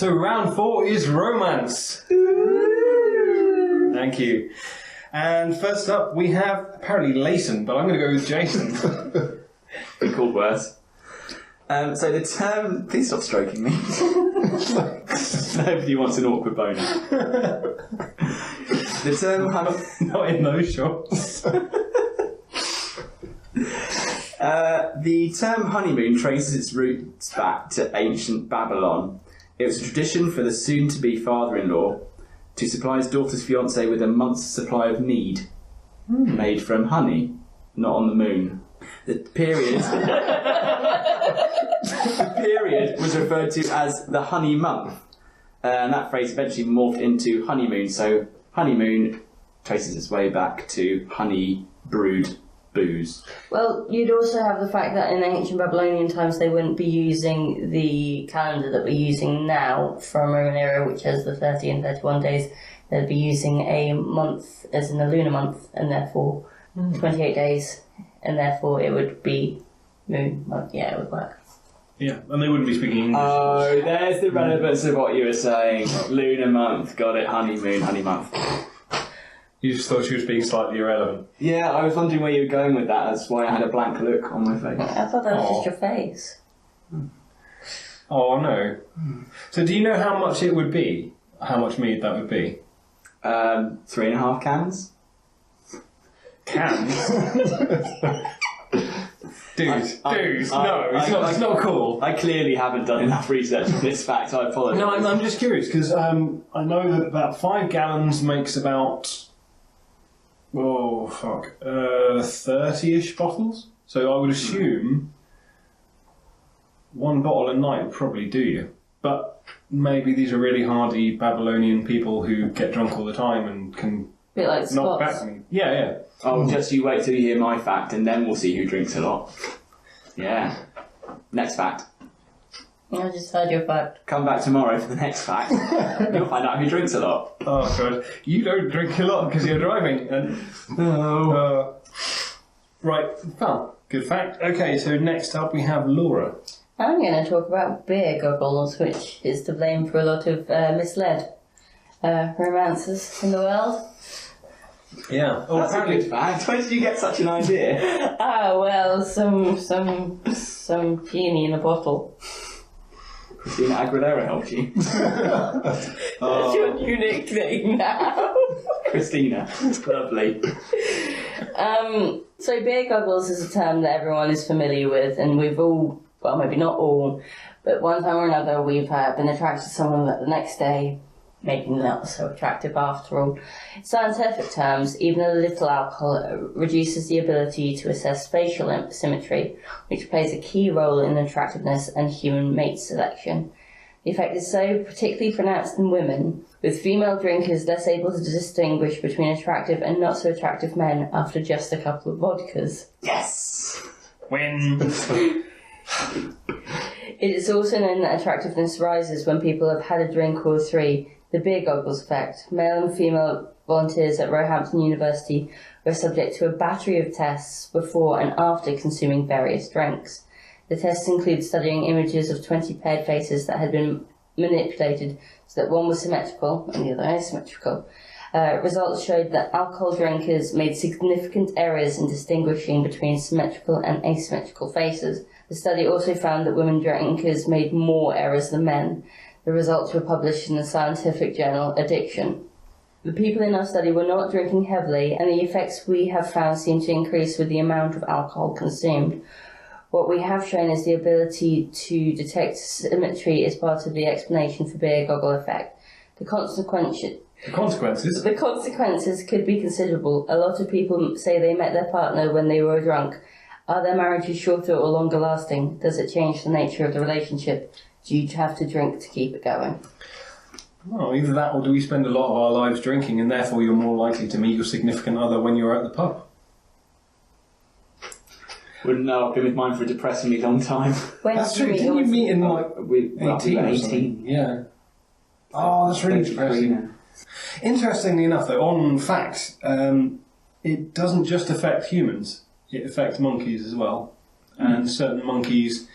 So round 4 is romance. Thank you. And first up, we have apparently Layson, but I'm going to go with Jason. Been called worse. So the term... Please stop stroking me. Nobody wants an awkward boner. The term... Not in those shots. The term honeymoon traces its roots back to ancient Babylon. It was a tradition for the soon-to-be father-in-law to supply his daughter's fiancé with a month's supply of mead, made from honey, not on the moon. The period was referred to as the honey month, and that phrase eventually morphed into honeymoon. So honeymoon traces its way back to honey brewed booze. Well, you'd also have the fact that in ancient Babylonian times they wouldn't be using the calendar that we're using now from Roman era, which has the 30 and 31 days. They'd be using a month as in a lunar month, and therefore 28 days, and therefore it would be moon month. Yeah, it would work. Yeah, and they wouldn't be speaking English. Oh, there's the relevance of what you were saying. Lunar month, got it, honeymoon, honey month. You just thought she was being slightly irrelevant. Yeah, I was wondering where you were going with that. That's why I had a blank look on my face. I thought that was just your face. Oh, no. So do you know how much it would be? How much mead that would be? 3.5 cans. Cans? It's not cool. I clearly haven't done enough research on this fact, I apologise. No, I'm just curious, because I know that about 5 gallons makes about... 30-ish bottles. So I would assume 1 bottle a night would probably do you. But maybe these are really hardy Babylonian people who get drunk all the time and can bit like knock Scots. back me. Yeah. Oh, just you wait till you hear my fact and then we'll see who drinks a lot. Yeah. Next fact. I just heard your fact. Come back tomorrow for the next fact. You'll find out who drinks a lot. Oh, God. You don't drink a lot because you're driving. No. Right. Oh, good fact. Okay, so next up we have Laura. I'm going to talk about beer goggles, which is to blame for a lot of misled romances in the world. Yeah. Oh, that's a good fact. Where did you get such an idea? Well, some peony in a bottle. Christina Aguilera helped you. That's your new nickname now. Christina. Lovely. So beer goggles is a term that everyone is familiar with, and we've all, well, maybe not all, but one time or another we've been attracted to someone that the next day making them not so attractive after all. In scientific terms, even a little alcohol reduces the ability to assess facial symmetry, which plays a key role in attractiveness and human mate selection. The effect is so particularly pronounced in women, with female drinkers less able to distinguish between attractive and not so attractive men after just a couple of vodkas. Yes! Win! It is also known that attractiveness rises when people have had a drink or 3. The beer goggles effect. Male and female volunteers at Roehampton University were subject to a battery of tests before and after consuming various drinks. The tests include studying images of 20 paired faces that had been manipulated so that one was symmetrical and the other asymmetrical. Results showed that alcohol drinkers made significant errors in distinguishing between symmetrical and asymmetrical faces. The study also found that women drinkers made more errors than men. The results were published in the scientific journal Addiction. The people in our study were not drinking heavily, and the effects we have found seem to increase with the amount of alcohol consumed. What we have shown is the ability to detect symmetry is part of the explanation for beer goggle effect. The consequences could be considerable. A lot of people say they met their partner when they were drunk. Are their marriages shorter or longer lasting? Does it change the nature of the relationship? Do you have to drink to keep it going? Well, either that or do we spend a lot of our lives drinking and therefore you're more likely to meet your significant other when you're at the pub? Wouldn't know, I've been with mine for a depressingly long time. That's true, didn't you meet in like 18 or 18? Yeah. Oh, that's really depressing. Interestingly enough though, on fact, it doesn't just affect humans, it affects monkeys as well. And certain monkeys...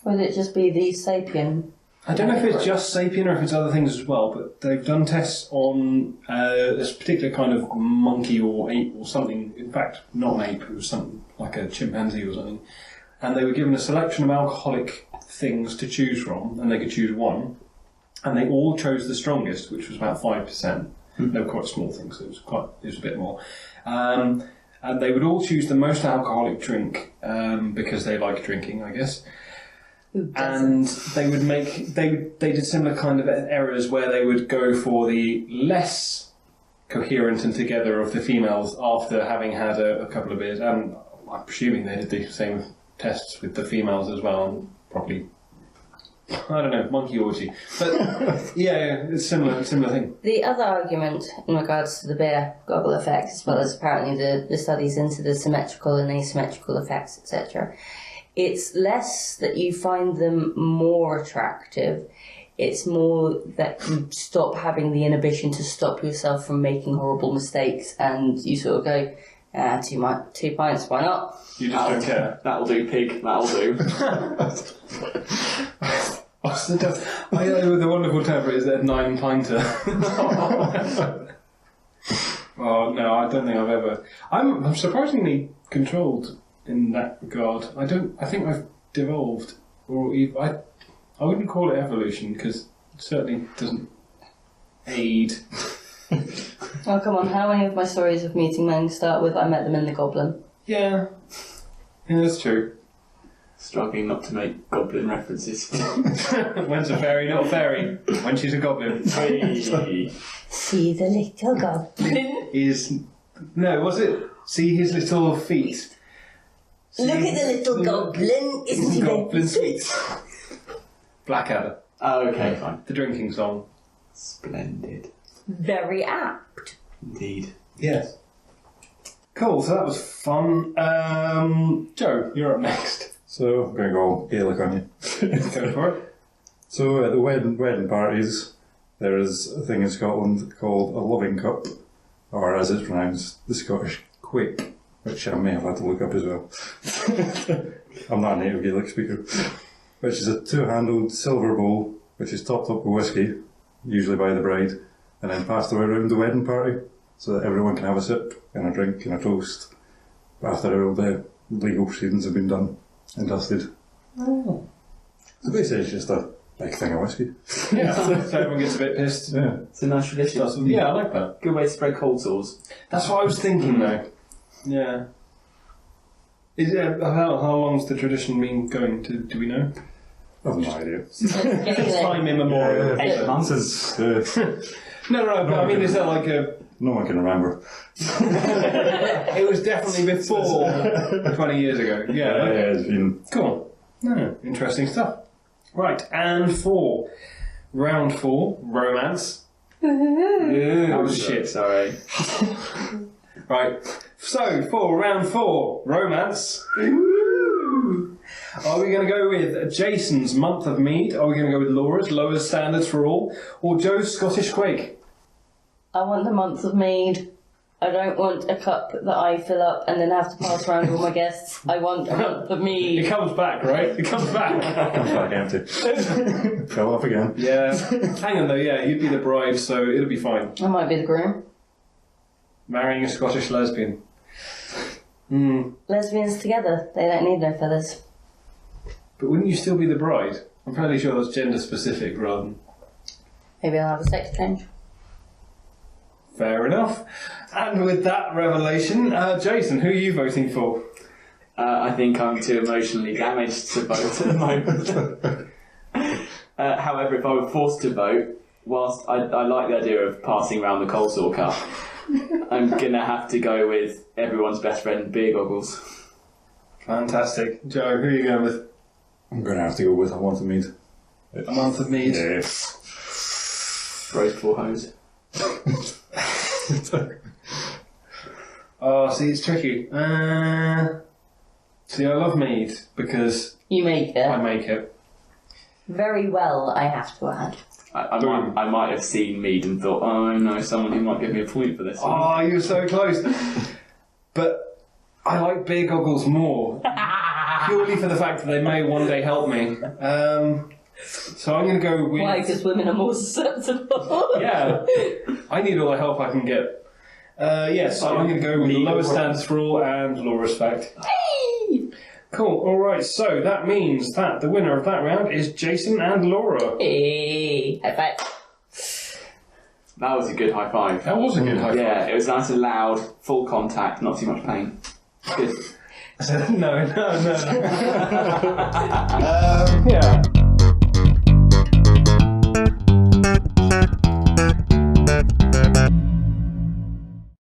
Would it just be the sapien? I don't know if it's just sapien or if it's other things as well, but they've done tests on this particular kind of monkey or ape or something. In fact, not an ape, it was something like a chimpanzee or something. And they were given a selection of alcoholic things to choose from, and they could choose one. And they all chose the strongest, which was about 5%. They were quite small things, so it was a bit more. And they would all choose the most alcoholic drink because they like drinking, I guess. And they would they did similar kind of errors where they would go for the less coherent and together of the females after having had a couple of beers. And I'm presuming they did the same tests with the females as well, and probably, I don't know, monkey orgy. But yeah, it's similar thing. The other argument in regards to the beer goggle effect, as well as apparently the studies into the symmetrical and asymmetrical effects, etc., it's less that you find them more attractive. It's more that you stop having the inhibition to stop yourself from making horrible mistakes, and you sort of go, 2 pints, why not? You just don't care. That'll do, pig. That'll do. The wonderful term is a 9-pinter. Oh no, I don't think I've ever. I'm surprisingly controlled in that regard. I think I've devolved, or I wouldn't call it evolution because it certainly doesn't aid. Oh, come on, how many of my stories of meeting men start with I met them in the Goblin? Yeah, that's true. Struggling not to make goblin references. When's a fairy not a fairy? When she's a goblin. See the little goblin. Was it? See his little feet. Look at the little goblin, isn't he goblin sweet? Blackadder. Oh, okay, fine. The drinking song. Splendid. Very apt. Indeed. Yes. Cool, so that was fun. Joe, you're up next. So, I'm going to go Gaelic on you. Go for it. So, at the wedding parties, there is a thing in Scotland called a loving cup, or as it's pronounced, the Scottish quake, which I may have had to look up as well. I'm not a native Gaelic speaker. Which is a 2-handled silver bowl, which is topped up with whiskey, usually by the bride, and then passed around the wedding party, so that everyone can have a sip and a drink and a toast after all the legal proceedings have been done and dusted. Oh. So basically it's just a big thing of whiskey. Yeah, so everyone gets a bit pissed. Yeah. It's a nice tradition. Yeah, I like that. Good way to spread cold sores. That's what I was thinking though. Yeah. How long's the tradition been going to, do we know? I've no idea. Time immemorial. 8 months. Since, No, but I mean, is that like a... no one can remember. It was definitely before 20 years ago. Yeah, okay. It's been... Cool. No, interesting stuff. Right, and for round 4, romance. That was shit. Sorry. Right, so for round 4, romance. Are we going to go with Jason's Month of Mead? Are we going to go with Laura's Lowest Standards for All? Or Joe's Scottish Quake? I want the month of mead. I don't want a cup that I fill up and then have to pass around to all my guests. I want a month of It mead. comes back, right? It comes back. comes back empty. Fill up again. Yeah. Hang on though, yeah, you'd be the bride, so it'll be fine. I might be the groom. Marrying a Scottish lesbian. Lesbians together, they don't need no feathers. But wouldn't you still be the bride? I'm fairly sure that's gender specific rather than... Maybe I'll have a sex change. Fair enough. And with that revelation, Jason, who are you voting for? I think I'm too emotionally damaged to vote at the moment. However, if I were forced to vote, whilst I like the idea of passing around the coleslaw cup, I'm going to have to go with everyone's best friend, beer goggles. Fantastic. Joe, who are you going with? I'm going to have to go with a month of mead. A month of mead? Yes. Roast for hose. Oh, see, it's tricky. See, I love mead because You make I it. make it. Very well, I have to add. I might have seen mead and thought, oh, I know someone who might give me a point for this one. Oh, you were so close. But I like beer goggles more. Purely for the fact that they may one day help me. So I'm going to go with... Why? Because women are more susceptible. Yeah. I need all the help I can get. So I'm going to go with the lowest standards for all and Laura's fact. Cool, alright, so that means that the winner of that round is Jason and Laura. Hey, high five. That was a good high five. That was a good high five. Yeah, it was nice and loud, full contact, not too much pain. Good. No. Yeah.